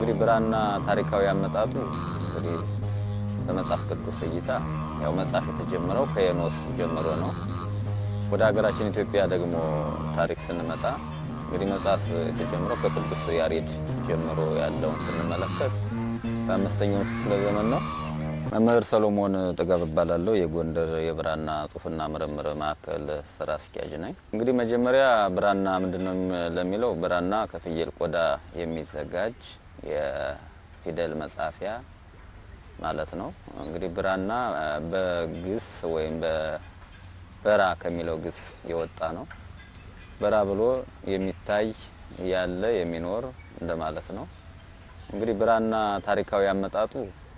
እንግዲህ ብራና ታሪካዊ አመጣጡ እንግዲህ በመጽሐፍ ቅዱስ እይታ ያው መጽሐፍ የተጀመረው ከሄኖስ ጀምሮ ነው። ወደ ሀገራችን ኢትዮጵያ ደግሞ ታሪክ ስንመጣ እንግዲህ መጽሐፍ የተጀመረው ከቅዱስ ያሬድ ጀምሮ ያለውን ስንመለከት በአምስተኛው ክፍለ ዘመን ነው። መምህር ሰሎሞን ጥጋብ እባላለሁ። የጎንደር የብራና ጽሑፍና ምርምር ማዕከል ስራ አስኪያጅ ነኝ። እንግዲህ መጀመሪያ ብራና ምንድነው ለሚለው ብራና ከፍየል ቆዳ የሚዘጋጅ የፊደል መጻፊያ ማለት ነው። እንግዲህ ብራና በግስ ወይም በራ ከሚለው ግስ የወጣ ነው። በራ ብሎ የሚታይ ያለ የሚኖር እንደማለት ነው። እንግዲህ ብራና ታሪካዊ አመጣጡ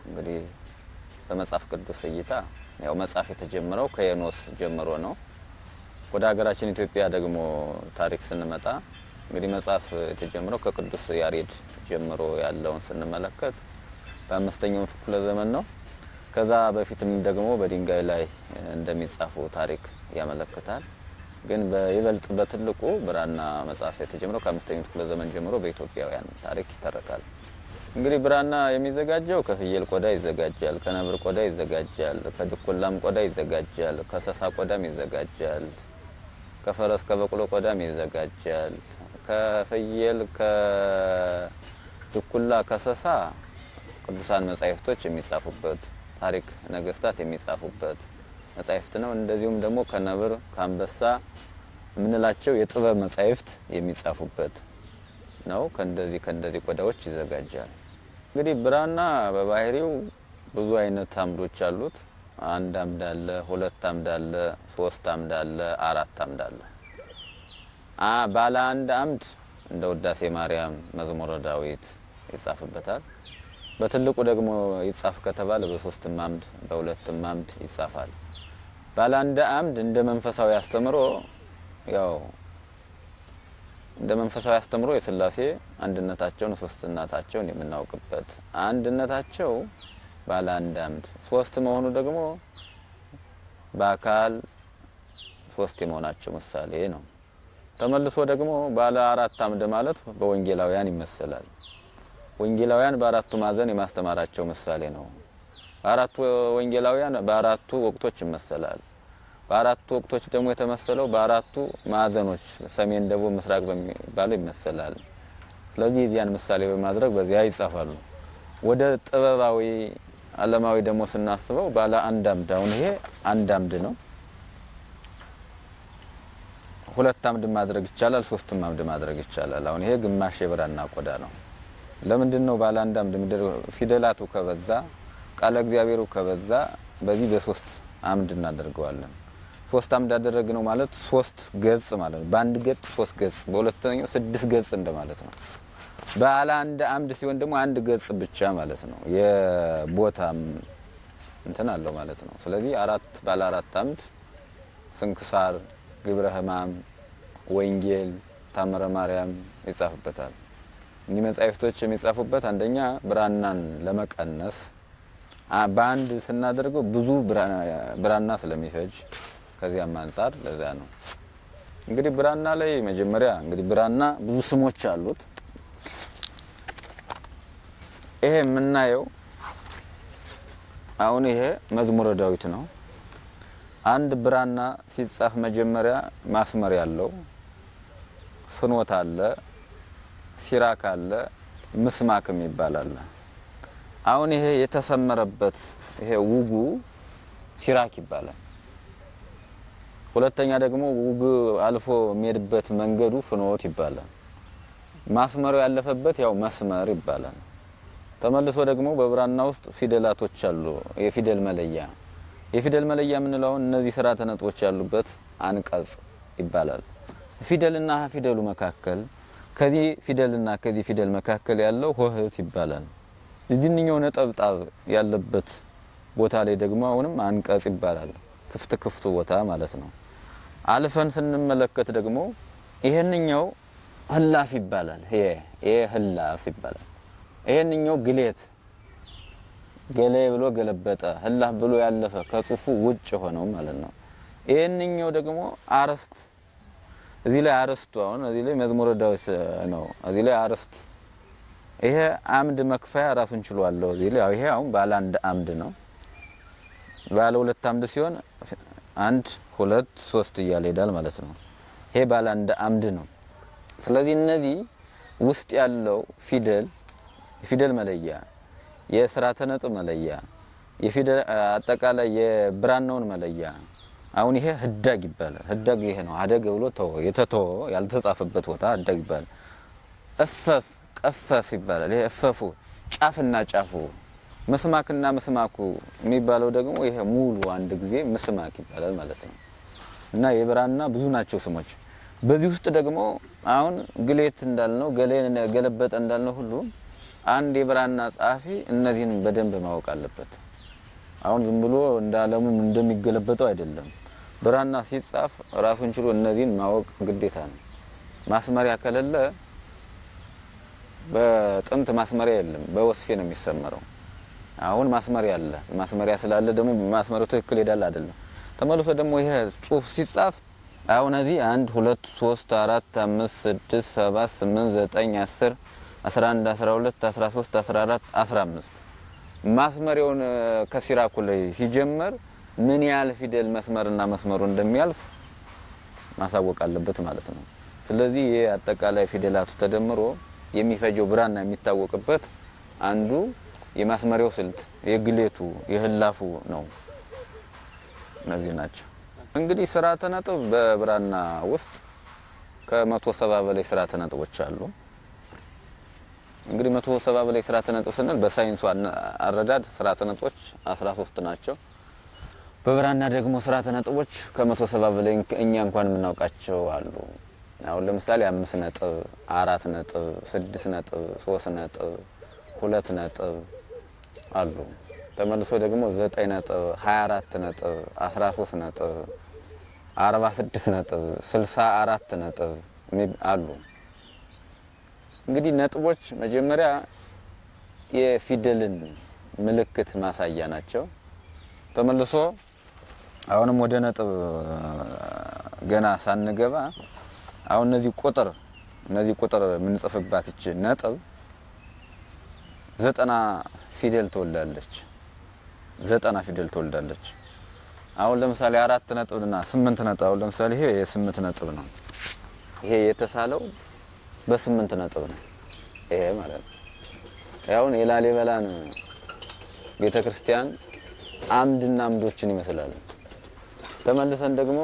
እንግዲህ በመጽሐፍ ቅዱስ እይታ ያው መጽሐፍ የተጀመረው ከሄኖስ ጀምሮ ነው። ወደ ሀገራችን ኢትዮጵያ ደግሞ ታሪክ ስንመጣ እንግዲህ መጽሐፍ የተጀመረው ከቅዱስ ያሬድ ጀምሮ ያለውን ስንመለከት በአምስተኛው ክፍለ ዘመን ነው። ከዛ በፊትም ደግሞ በድንጋይ ላይ እንደሚጻፉ ታሪክ ያመለክታል። ግን በይበልጥ በትልቁ ብራና መጽሐፍ የተጀመረው ከአምስተኛው ክፍለ ዘመን ጀምሮ በኢትዮጵያውያን ታሪክ ይተረካል። እንግዲህ ብራና የሚዘጋጀው ከፍየል ቆዳ ይዘጋጃል፣ ከነብር ቆዳ ይዘጋጃል፣ ከድኩላም ቆዳ ይዘጋጃል፣ ከሰሳ ቆዳም ይዘጋጃል፣ ከፈረስ ከበቅሎ ቆዳም ይዘጋጃል። ከፍየል ከድኩላ ከሰሳ ቅዱሳን መጻሕፍቶች የሚጻፉበት ታሪክ ነገስታት የሚጻፉበት መጻሕፍት ነው። እንደዚሁም ደግሞ ከነብር ከአንበሳ የምንላቸው የጥበብ መጻሕፍት የሚጻፉበት ነው። ከእንደዚህ ቆዳዎች ይዘጋጃል። እንግዲህ ብራና በባህሪው ብዙ አይነት አምዶች አሉት። አንድ አምድ አለ፣ ሁለት አምድ አለ፣ ሶስት አምድ አለ፣ አራት አምድ አለ። ባለ አንድ አምድ እንደ ውዳሴ ማርያም፣ መዝሙረ ዳዊት ይጻፍበታል። በትልቁ ደግሞ ይጻፍ ከተባለ በሶስትም አምድ በሁለትም አምድ ይጻፋል። ባለ አንድ አምድ እንደ መንፈሳዊ አስተምሮ ያው እንደ መንፈሳዊ አስተምሮ የሥላሴ አንድነታቸውን ሶስትነታቸውን የምናውቅበት አንድነታቸው ባለ አንድ አምድ፣ ሶስት መሆኑ ደግሞ በአካል ሶስት የመሆናቸው ምሳሌ ነው። ተመልሶ ደግሞ ባለ አራት አምድ ማለት በወንጌላውያን ይመሰላል። ወንጌላውያን በአራቱ ማዕዘን የማስተማራቸው ምሳሌ ነው። በአራቱ ወንጌላውያን በአራቱ ወቅቶች ይመሰላል። በአራቱ ወቅቶች ደግሞ የተመሰለው በአራቱ ማዕዘኖች ሰሜን፣ ደቡብ፣ ምስራቅ በሚባለው ይመሰላል። ስለዚህ የዚያን ምሳሌ በማድረግ በዚያ ይጻፋሉ። ወደ ጥበባዊ ዓለማዊ ደግሞ ስናስበው ባለ አንድ አምድ፣ አሁን ይሄ አንድ አምድ ነው። ሁለት አምድ ማድረግ ይቻላል፣ ሶስትም አምድ ማድረግ ይቻላል። አሁን ይሄ ግማሽ የብራና ቆዳ ነው። ለምንድን ነው ባለ አንድ አምድ? ፊደላቱ ከበዛ ቃለ እግዚአብሔሩ ከበዛ በዚህ በሶስት አምድ እናደርገዋለን። ሶስት አምድ ያደረግነው ማለት ሶስት ገጽ ማለት ነው። በአንድ ገጽ ሶስት ገጽ፣ በሁለተኛው ስድስት ገጽ እንደማለት ነው። ባለ አንድ አምድ ሲሆን ደግሞ አንድ ገጽ ብቻ ማለት ነው። የቦታም እንትን አለው ማለት ነው። ስለዚህ ባለ አራት አምድ ስንክሳር፣ ግብረ ሕማም፣ ወንጌል፣ ታምረ ማርያም ይጻፍበታል። እኒህ መጻሕፍቶች የሚጻፉበት አንደኛ ብራናን ለመቀነስ በአንድ ስናደርገው ብዙ ብራና ስለሚፈጅ ከዚያም አንጻር ለዛ ነው። እንግዲህ ብራና ላይ መጀመሪያ እንግዲህ ብራና ብዙ ስሞች አሉት። ይሄ የምናየው አሁን ይሄ መዝሙረ ዳዊት ነው። አንድ ብራና ሲጻፍ መጀመሪያ ማስመር ያለው ፍኖት አለ፣ ሲራክ አለ፣ ምስማክም ይባላል። አሁን ይሄ የተሰመረበት ይሄ ውጉ ሲራክ ይባላል። ሁለተኛ ደግሞ ውጉ አልፎ የሚሄድበት መንገዱ ፍኖት ይባላል። ማስመሪያው ያለፈበት ያው መስመር ይባላል። ተመልሶ ደግሞ በብራና ውስጥ ፊደላቶች አሉ። የፊደል መለያ የምንለው እነዚህ ስርዓተ ነጥቦች ያሉበት አንቀጽ ይባላል። ፊደልና ፊደሉ መካከል ከዚህ ፊደልና ከዚህ ፊደል መካከል ያለው ሆህት ይባላል። እዚህኛው ነጠብጣብ ያለበት ቦታ ላይ ደግሞ አሁንም አንቀጽ ይባላል። ክፍት ቦታ ማለት ነው። አልፈን ስንመለከት ደግሞ ይሄንኛው ህላፍ ይባላል። ይሄ ህላፍ ይባላል። ይሄንኛው ግሌት ገሌ ብሎ ገለበጠ፣ ህላፍ ብሎ ያለፈ ከጽሁፉ ውጭ ሆነው ማለት ነው። ይሄንኛው ደግሞ አርስት፣ እዚህ ላይ አርስቱ አሁን እዚህ ላይ መዝሙረ ዳዊት ነው። እዚህ ላይ አርስት ይሄ አምድ መክፈያ ራሱን ችሎ አለው እዚህ ላይ። ይሄ አሁን ባለ አንድ አምድ ነው። ባለ ሁለት አምድ ሲሆን 1 2 3 እያለ ይሄዳል ማለት ነው። ይሄ ባለ አንድ አምድ ነው። ስለዚህ እነዚህ ውስጥ ያለው ፊደል መለያ፣ የስርዓተ ነጥብ መለያ፣ የፊደል አጠቃላይ የብራናውን መለያ። አሁን ይሄ ህዳግ ይባላል። ህዳግ ይሄ ነው። አደገ ብሎ የተተወ ያልተጻፈበት ቦታ ህዳግ ይባላል። እፈፍ ቀፈፍ ይባላል። ይሄ እፈፉ ጫፍና ጫፉ፣ ምስማክና ምስማኩ የሚባለው ደግሞ ይሄ ሙሉ አንድ ጊዜ ምስማክ ይባላል ማለት ነው። እና የብራና ብዙ ናቸው ስሞች። በዚህ ውስጥ ደግሞ አሁን ግሌት እንዳልነው ገለበጠ እንዳልነው ሁሉ አንድ የብራና ጸሐፊ እነዚህን በደንብ ማወቅ አለበት። አሁን ዝም ብሎ እንዳለሙ እንደሚገለበጠው አይደለም። ብራና ሲጻፍ ራሱን ችሎ እነዚህን ማወቅ ግዴታ ነው። ማስመሪያ ከሌለ በጥንት ማስመሪያ የለም፣ በወስፌ ነው የሚሰመረው። አሁን ማስመሪያ አለ። ማስመሪያ ስላለ ደግሞ ማስመሪያው ትክክል ሄዳል አይደለም። ተመልሶ ደግሞ ይሄ ጽሁፍ ሲጻፍ አሁን እዚህ 1 2 3 4 5 6 7 8 9 10 11 12 13 14 15 ማስመሪያውን ከሲራኩ ላይ ሲጀመር ምን ያህል ፊደል መስመርና መስመሩ እንደሚያልፍ ማሳወቅ አለበት ማለት ነው። ስለዚህ ይሄ አጠቃላይ ፊደላቱ ተደምሮ የሚፈጀው ብራና የሚታወቅበት አንዱ የማስመሪያው ስልት፣ የግሌቱ፣ የህላፉ ነው። እነዚህ ናቸው። እንግዲህ ስርዓተ ነጥብ በብራና ውስጥ ከ170 በላይ ስርዓተ ነጥቦች አሉ። እንግዲህ 170 በላይ ስርዓተ ነጥብ ስንል በሳይንሱ አረዳድ ስርዓተ ነጥቦች 13 ናቸው። በብራና ደግሞ ስርዓተ ነጥቦች ከ170 በላይ እኛ እንኳን የምናውቃቸው አሉ። አሁን ለምሳሌ 5 ነጥብ፣ 4 ነጥብ፣ 6 ነጥብ፣ 3 ነጥብ፣ 2 ነጥብ አሉ። ተመልሶ ደግሞ 9 ነጥብ፣ 24 ነጥብ፣ 13 ነጥብ፣ 46 ነጥብ፣ 64 ነጥብ አሉ። እንግዲህ ነጥቦች መጀመሪያ የፊደልን ምልክት ማሳያ ናቸው። ተመልሶ አሁንም ወደ ነጥብ ገና ሳንገባ አሁን እነዚህ ቁጥር የምንጽፍባት እቺ ነጥብ 90 ፊደል ትወልዳለች። 90 ፊደል ትወልዳለች። አሁን ለምሳሌ 4 ነጥብና 8 ነጥብ አሁን ለምሳሌ ይሄ የ8 ነጥብ ነው። ይሄ የተሳለው በ8 ነጥብ ነው። ይሄ ማለት ነው። አሁን የላሊበላን ቤተክርስቲያን አምድና አምዶችን ይመስላል። ተመልሰን ደግሞ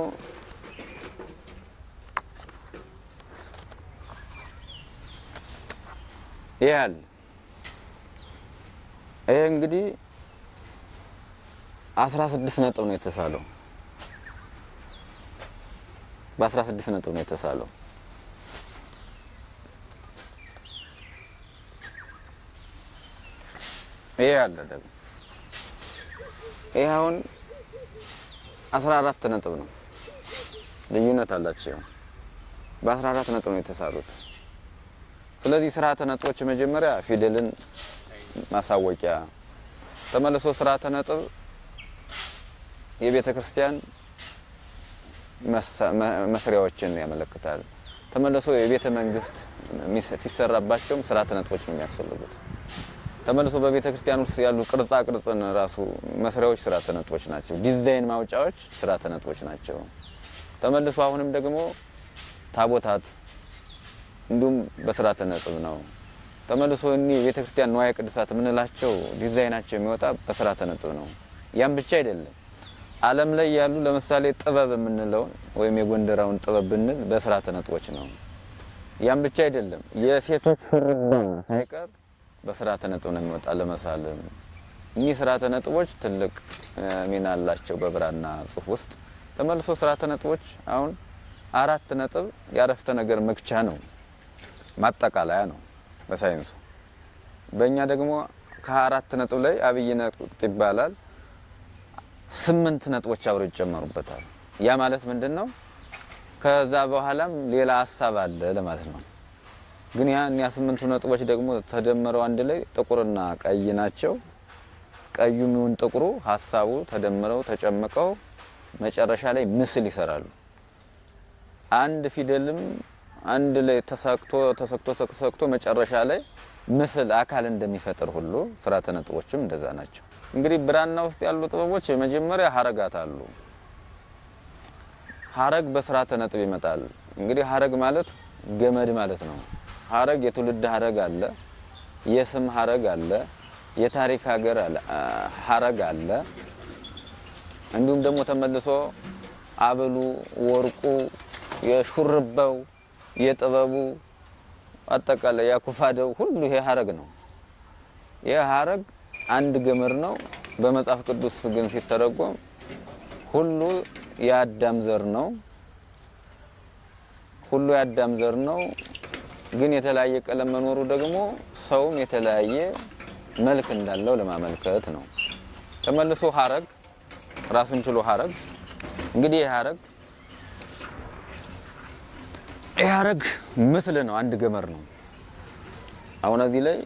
ይሄ እንግዲህ 16 ነጥብ ነው የተሳለው። በ16 ነጥብ ነው የተሳለው። ይሄ አለ ደግሞ ይሄ አሁን 14 ነጥብ ነው። ልዩነት አላቸው። በ14 ነጥብ ነው የተሳሉት። ስለዚህ ስርዓተ ነጥቦች መጀመሪያ ፊደልን ማሳወቂያ፣ ተመልሶ ስርዓተ ነጥብ የቤተ ክርስቲያን መስሪያዎችን ያመለክታል። ተመልሶ የቤተ መንግስት ሲሰራባቸውም ስርዓተ ነጥቦች ነው የሚያስፈልጉት። ተመልሶ በቤተ ክርስቲያን ውስጥ ያሉ ቅርጻ ቅርጽን ራሱ መስሪያዎች ስርዓተ ነጥቦች ናቸው። ዲዛይን ማውጫዎች ስርዓተ ነጥቦች ናቸው። ተመልሶ አሁንም ደግሞ ታቦታት እንዲሁም በስርዓተ ነጥብ ነው። ተመልሶ እኒ ቤተ ክርስቲያን ንዋየ ቅድሳት የምንላቸው ዲዛይናቸው የሚወጣ በስርዓተ ነጥብ ነው። ያም ብቻ አይደለም። ዓለም ላይ ያሉ ለምሳሌ ጥበብ የምንለው ወይም የጎንደራውን ጥበብ ብንል በስርዓተ ነጥቦች ነው። ያም ብቻ አይደለም። የሴቶች ፍርዳ ሳይቀር በስርዓተ ነጥብ ነው የሚወጣ ለመሳለም። እኚህ ስርዓተ ነጥቦች ትልቅ ሚና አላቸው በብራና ጽሑፍ ውስጥ። ተመልሶ ስርዓተ ነጥቦች አሁን 4 ነጥብ ያረፍተ ነገር መክቻ ነው፣ ማጠቃለያ ነው በሳይንሱ። በእኛ ደግሞ ከ4 ነጥብ ላይ አብይ ነጥብ ይባላል። 8 ነጥቦች አብረው ይጨመሩበታል። ያ ማለት ምንድነው? ከዛ በኋላም ሌላ ሀሳብ አለ ለማለት ነው። ግን ያ 8ቱ ነጥቦች ደግሞ ተደምረው አንድ ላይ ጥቁርና ቀይ ናቸው። ቀዩም ይሁን ጥቁሩ ሀሳቡ ተደምረው ተጨምቀው መጨረሻ ላይ ምስል ይሰራሉ። አንድ ፊደልም አንድ ላይ ተሰክቶ መጨረሻ ላይ ምስል አካል እንደሚፈጥር ሁሉ ስርዓተ ነጥቦችም እንደዛ ናቸው። እንግዲህ ብራና ውስጥ ያሉ ጥበቦች መጀመሪያ ሐረጋት አሉ። ሐረግ በስርዓተ ነጥብ ይመጣል። እንግዲህ ሐረግ ማለት ገመድ ማለት ነው። ሐረግ የትውልድ ሐረግ አለ፣ የስም ሐረግ አለ፣ የታሪክ ሀገር አለ ሐረግ አለ። እንዲሁም ደግሞ ተመልሶ አበሉ፣ ወርቁ፣ የሹርባው፣ የጥበቡ አጠቃላይ ያኩፋደው ሁሉ ይሄ ሐረግ ነው። ይሄ ሐረግ አንድ ገመድ ነው። በመጽሐፍ ቅዱስ ግን ሲተረጎም ሁሉ የአዳም ዘር ነው። ሁሉ የአዳም ዘር ነው። ግን የተለያየ ቀለም መኖሩ ደግሞ ሰውም የተለያየ መልክ እንዳለው ለማመልከት ነው። ተመልሶ ሐረግ ራሱን ችሎ ሐረግ እንግዲህ ሐረግ ምስል ነው፣ አንድ ገመድ ነው። አሁን እዚህ ላይ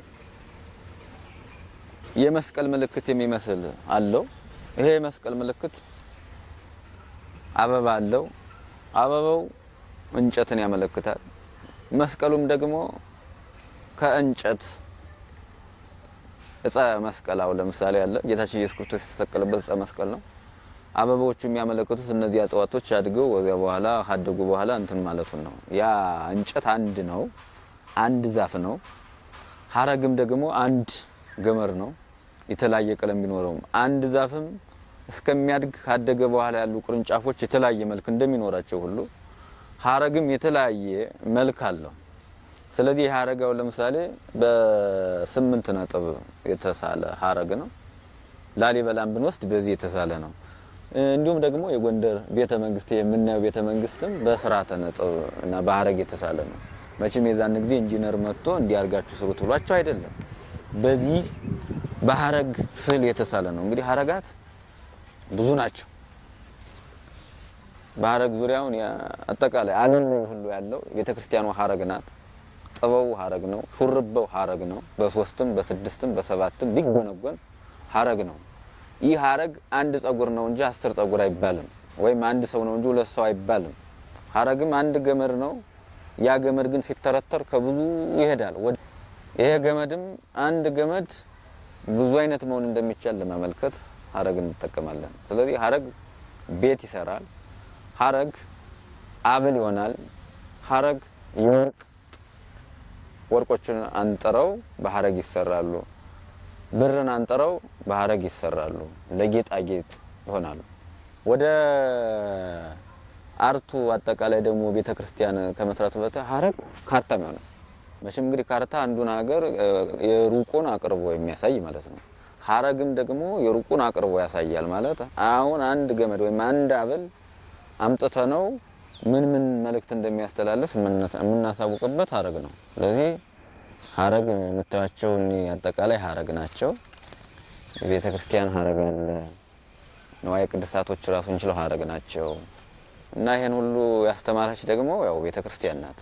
የመስቀል ምልክት የሚመስል አለው። ይሄ የመስቀል ምልክት አበባ አለው። አበባው እንጨትን ያመለክታል። መስቀሉም ደግሞ ከእንጨት እፀ መስቀል አው ለምሳሌ አለ ጌታችን ኢየሱስ ክርስቶስ የተሰቀለበት እፀ መስቀል ነው። አበባዎቹ የሚያመለክቱት እነዚህ አጽዋቶች አድገው ወዲያ በኋላ ካደጉ በኋላ እንትን ማለቱን ነው። ያ እንጨት አንድ ነው፣ አንድ ዛፍ ነው። ሐረግም ደግሞ አንድ ገመድ ነው። የተለያየ ቀለም ቢኖረውም አንድ ዛፍም እስከሚያድግ ካደገ በኋላ ያሉ ቅርንጫፎች የተለያየ መልክ እንደሚኖራቸው ሁሉ ሐረግም የተለያየ መልክ አለው። ስለዚህ ሐረጋው ለምሳሌ በ8 ነጥብ የተሳለ ሐረግ ነው። ላሊበላን ብንወስድ በዚህ የተሳለ ነው። እንዲሁም ደግሞ የጎንደር ቤተ መንግስት የምናየው ቤተ መንግስትም በስርዓተ ነጥብ እና በሐረግ የተሳለ ነው። መቼም የዛን ጊዜ ኢንጂነር መጥቶ እንዲያርጋችሁ ስሩት ብሏቸው አይደለም። በዚህ በሐረግ ስዕል የተሳለ ነው። እንግዲህ ሐረጋት ብዙ ናቸው። በሐረግ ዙሪያውን አጠቃላይ ዓለም ሁሉ ያለው ቤተክርስቲያኗ ሐረግ ናት። ጥበቡ ሐረግ ነው። ሹርባው ሐረግ ነው። በ3ም በ6ም በ7ም ቢጎነጎን ሐረግ ነው። ይህ ሐረግ አንድ ጸጉር ነው እንጂ 10 ጸጉር አይባልም። ወይም አንድ ሰው ነው እንጂ 2 ሰው አይባልም። ሐረግም አንድ ገመድ ነው። ያ ገመድ ግን ሲተረተር ከብዙ ይሄዳል። ይሄ ገመድም አንድ ገመድ ብዙ አይነት መሆን እንደሚቻል ለማመልከት ሐረግ እንጠቀማለን። ስለዚህ ሐረግ ቤት ይሰራል። ሐረግ አብል ይሆናል። ሐረግ ወርቆችን አንጥረው በሐረግ ይሰራሉ። ብርን አንጥረው በሐረግ ይሰራሉ። ለጌጣጌጥ ይሆናሉ። ወደ አርቱ አጠቃላይ ደግሞ ቤተክርስቲያን ከመስራቱ በፊት ሐረግ ካርታም ይሆናል። መቼም እንግዲህ ካርታ አንዱን ሀገር የሩቁን አቅርቦ የሚያሳይ ማለት ነው። ሐረግም ደግሞ የሩቁን አቅርቦ ያሳያል ማለት አሁን አንድ ገመድ ወይም አንድ አብል አምጥተነው ምን መልእክት እንደሚያስተላልፍ የምናሳውቅበት ሐረግ ነው። ስለዚህ ሐረግ የምታዩቸው አጠቃላይ ሐረግ ናቸው። የቤተ ክርስቲያን ሐረግ አለ። ንዋየ ቅድሳቶች ራሱን ችለው ሐረግ ናቸው። እና ይሄን ሁሉ ያስተማረች ደግሞ ያው ቤተ ክርስቲያን ናት።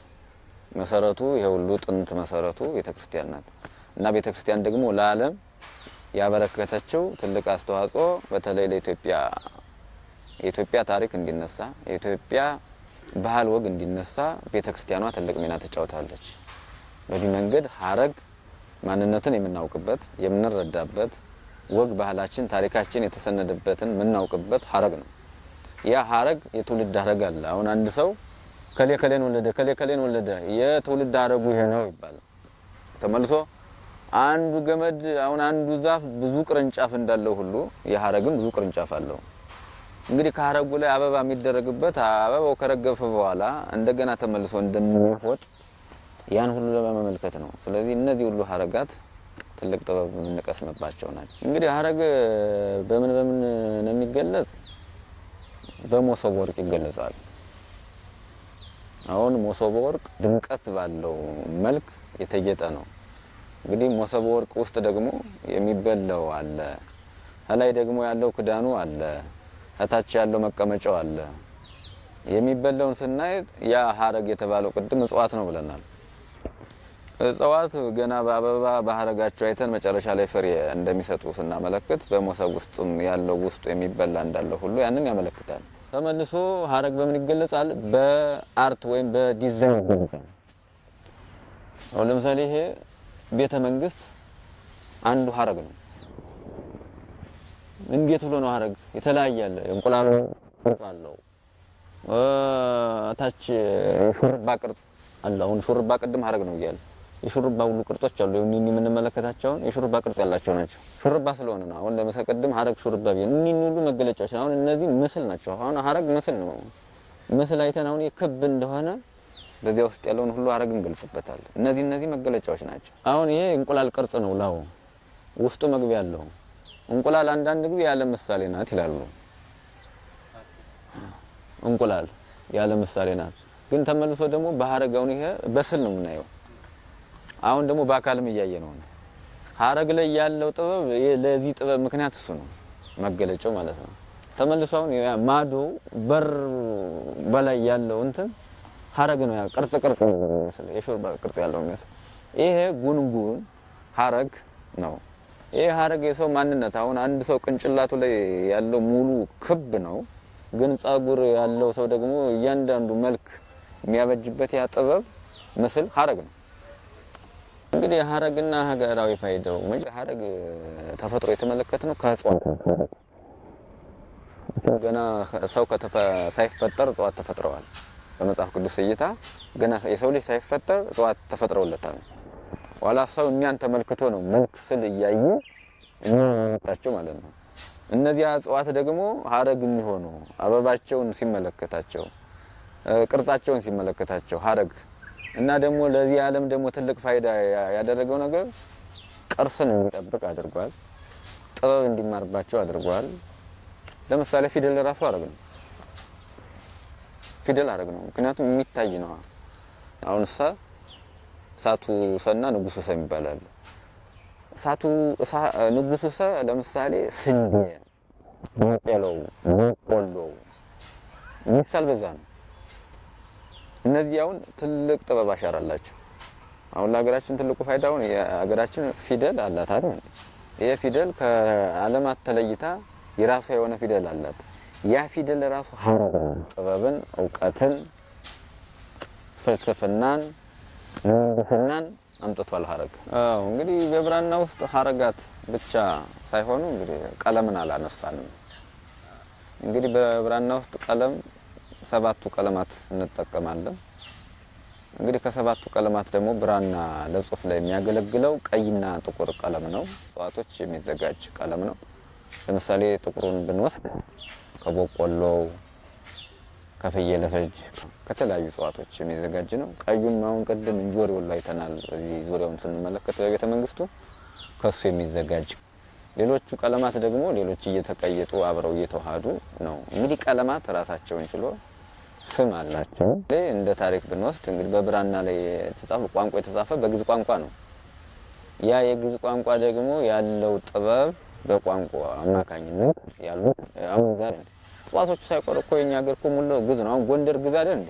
መሰረቱ ይሄ ሁሉ ጥንት መሰረቱ ቤተ ክርስቲያን ናት። እና ቤተ ክርስቲያን ደግሞ ለዓለም ያበረከተችው ትልቅ አስተዋጽኦ በተለይ ለኢትዮጵያ የኢትዮጵያ ታሪክ እንዲነሳ የኢትዮጵያ ባህል ወግ እንዲነሳ ቤተ ክርስቲያኗ ትልቅ ሚና ተጫውታለች። በዚህ መንገድ ሐረግ ማንነትን የምናውቅበት የምንረዳበት ወግ ባህላችን ታሪካችን የተሰነደበትን የምናውቅበት ሐረግ ነው። ያ ሐረግ የትውልድ ሐረግ አለ። አሁን አንድ ሰው ከሌከሌን ወለደ የትውልድ ሐረጉ ይሄ ነው ይባላል። ተመልሶ አንዱ ገመድ አሁን አንዱ ዛፍ ብዙ ቅርንጫፍ እንዳለው ሁሉ የሐረግም ብዙ ቅርንጫፍ አለው። እንግዲህ ከሐረጉ ላይ አበባ የሚደረግበት አበባው ከረገፈ በኋላ እንደገና ተመልሶ እንደሚወጥ ያን ሁሉ ለማመልከት ነው። ስለዚህ እነዚህ ሁሉ ሐረጋት ትልቅ ጥበብ የምንቀስምባቸው ናቸው። እንግዲህ ሐረግ በምን ነው የሚገለጽ? በመሶበ ወርቅ ይገለጻል። አሁን መሶበ ወርቅ ድምቀት ባለው መልክ የተጌጠ ነው። እንግዲህ መሶበ ወርቅ ውስጥ ደግሞ የሚበላው አለ፣ ከላይ ደግሞ ያለው ክዳኑ አለ፣ ከታች ያለው መቀመጫው አለ። የሚበላውን ስናይ ያ ሐረግ የተባለው ቅድም እጽዋት ነው ብለናል። እጽዋት ገና በአበባ በሐረጋቸው አይተን መጨረሻ ላይ ፍሬ እንደሚሰጡ ስናመለክት በመሶብ ውስጥም ያለው ውስጡ የሚበላ እንዳለ ሁሉ ያንን ያመለክታል። ተመልሶ ሐረግ በምን ይገለጻል? በአርት ወይም በዲዛይን ይገለጻል። አሁን ለምሳሌ ይሄ ቤተ መንግስት አንዱ ሀረግ ነው። እንዴት ብሎ ነው ሀረግ የተለያየ አለ። እንቁላሉ ቅርጽ አለው። ታች ሹርባ ቅርጽ አለ። አሁን ሹርባ ቅድም ሀረግ ነው ይያል። የሹርባ ሁሉ ቅርጾች አሉ። የምንመለከታቸው የሹርባ ቅርጽ ያላቸው ናቸው። ሹርባ ስለሆነ ነው። አሁን ለምሳሌ ቅድም ሀረግ ሹርባ ቢሆን ሁሉ መገለጫዎች። አሁን እነዚህ ምስል ናቸው። አሁን ሀረግ ምስል ነው። ምስል አይተን አሁን የክብ እንደሆነ በዚያ ውስጥ ያለውን ሁሉ ሀረግ እንገልጽበታለን። እነዚህ መገለጫዎች ናቸው። አሁን ይሄ እንቁላል ቅርጽ ነው። ላው ውስጡ መግቢያ አለው። እንቁላል አንዳንድ ጊዜ ያለ ምሳሌ ናት ይላሉ። እንቁላል ያለ ምሳሌ ናት። ግን ተመልሶ ደግሞ በሀረጋውን ይሄ በስል ነው የምናየው። አሁን ደግሞ በአካልም እያየነው ነው። ሀረግ ላይ ያለው ጥበብ ለዚህ ጥበብ ምክንያት እሱ ነው መገለጫው ማለት ነው። ተመልሶ አሁን ማዶ በር በላይ ያለው እንትን ሀረግ ነው። ያ ቅርጽ ነው የሾርባ ቅርጽ ያለው የሚመስል ይሄ ጉንጉን ሀረግ ነው። ይሄ ሀረግ የሰው ማንነት አሁን አንድ ሰው ቅንጭላቱ ላይ ያለው ሙሉ ክብ ነው። ግን ጸጉር ያለው ሰው ደግሞ እያንዳንዱ መልክ የሚያበጅበት ያ ጥበብ ምስል ሀረግ ነው። እንግዲህ ሀረግና ሀገራዊ ፋይዳው ሀረግ ተፈጥሮ የተመለከትነው ከእጽዋት ነው። ገና ሰው ሳይፈጠር እጽዋት ተፈጥረዋል። በመጽሐፍ ቅዱስ እይታ ገና የሰው ልጅ ሳይፈጠር እጽዋት ተፈጥረውለታል። ኋላ ሰው እኛን ተመልክቶ ነው መልክ ስል እያዩ የሚመጣቸው ማለት ነው። እነዚህ እጽዋት ደግሞ ሀረግ የሚሆኑ አበባቸውን ሲመለከታቸው ቅርጻቸውን ሲመለከታቸው ሀረግ እና ደግሞ ለዚህ ዓለም ደግሞ ትልቅ ፋይዳ ያደረገው ነገር ቅርስን እንዲጠብቅ አድርጓል። ጥበብ እንዲማርባቸው አድርጓል። ለምሳሌ ፊደል ራሱ ሀረግ ነው። ፊደል ሀረግ ነው፣ ምክንያቱም የሚታይ ነው። አሁን እሳቱ ሰና ንጉሱ ሰ ይባላል። እሳቱ ንጉሱ ሰ ለምሳሌ ስንዴ፣ በቆሎ፣ ምሳሌ በዛ ነው። እነዚህ አሁን ትልቅ ጥበብ አሻራላቸው። አሁን ለሀገራችን ትልቁ ፋይዳው የሀገራችን ፊደል አላት አይደል? ይሄ ፊደል ከዓለማት ተለይታ የራሷ የሆነ ፊደል አላት። ያ ፊደል ራሱ ሀረግ ነው። ጥበብን፣ ዕውቀትን፣ ፍልስፍናን፣ ምህንድስናን አምጥቷል ሀረግ። እንግዲህ በብራና ውስጥ ሀረጋት ብቻ ሳይሆኑ እንግዲህ ቀለምን አላነሳንም። እንግዲህ በብራና ውስጥ ቀለም 7ቱ ቀለማት እንጠቀማለን። እንግዲህ ከ7ቱ ቀለማት ደግሞ ብራና ለጽሁፍ ላይ የሚያገለግለው ቀይና ጥቁር ቀለም ነው። እጽዋቶች የሚዘጋጅ ቀለም ነው። ለምሳሌ ጥቁሩን ብንወስድ ከበቆሎ፣ ከፍየል ፈጅ፣ ከተለያዩ እጽዋቶች የሚዘጋጅ ነው። ቀዩን አሁን ቅድም እንጆሪውን ላይ አይተናል። እዚህ ዙሪያውን ስንመለከት በቤተ መንግስቱ ከሱ የሚዘጋጅ። ሌሎቹ ቀለማት ደግሞ ሌሎች እየተቀየጡ አብረው እየተዋሃዱ ነው። እንግዲህ ቀለማት ራሳቸውን ችሎ ስም አላቸው። እንደ ታሪክ ብንወስድ እንግዲህ በብራና ላይ የተጻፈ ቋንቋ የተጻፈ በግዕዝ ቋንቋ ነው። ያ የግዕዝ ቋንቋ ደግሞ ያለው ጥበብ በቋንቋ አማካኝነት ያሉት አሁን ዛሬ እጽዋቶቹ ሳይቆር እኮ የኛ ሀገር እኮ ሙሉ ግዕዝ ነው። አሁን ጎንደር ግዕዝ አይደል እንዴ?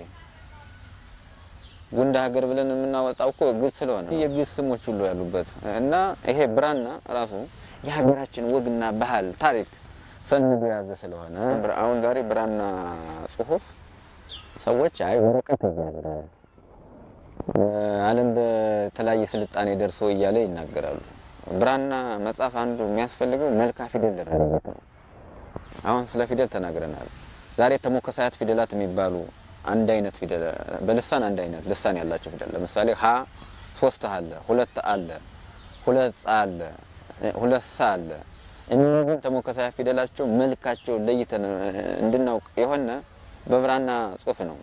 ጎንደ ሀገር ብለን የምናወጣው እኮ ግዕዝ ስለሆነ የግዕዝ ስሞች ሁሉ ያሉበት እና ይሄ ብራና ራሱ የሀገራችን ወግና ባህል ታሪክ ሰንዶ ያዘ ስለሆነ አሁን ዛሬ ብራና ጽሁፍ ሰዎች አይ ወረቀት ያዘ ዓለም በተለያየ ስልጣኔ ደርሶ እያለ ይናገራሉ። ብራና መጻፍ አንዱ የሚያስፈልገው መልካ ፊደል ለማለት ነው። አሁን ስለ ፊደል ተናግረናል። ዛሬ ተሞከሳያት ፊደላት የሚባሉ አንድ አይነት ፊደል በልሳን አንድ አይነት ልሳን ያላቸው ፊደል ለምሳሌ ሀ 3 አለ፣ 2 አለ፣ 2 አለ፣ 2 ሳ አለ። እነዚህ ተሞከሳያት ፊደላቸው መልካቸው ለይተን እንድናውቅ የሆነ በብራና ጽሁፍ ነው።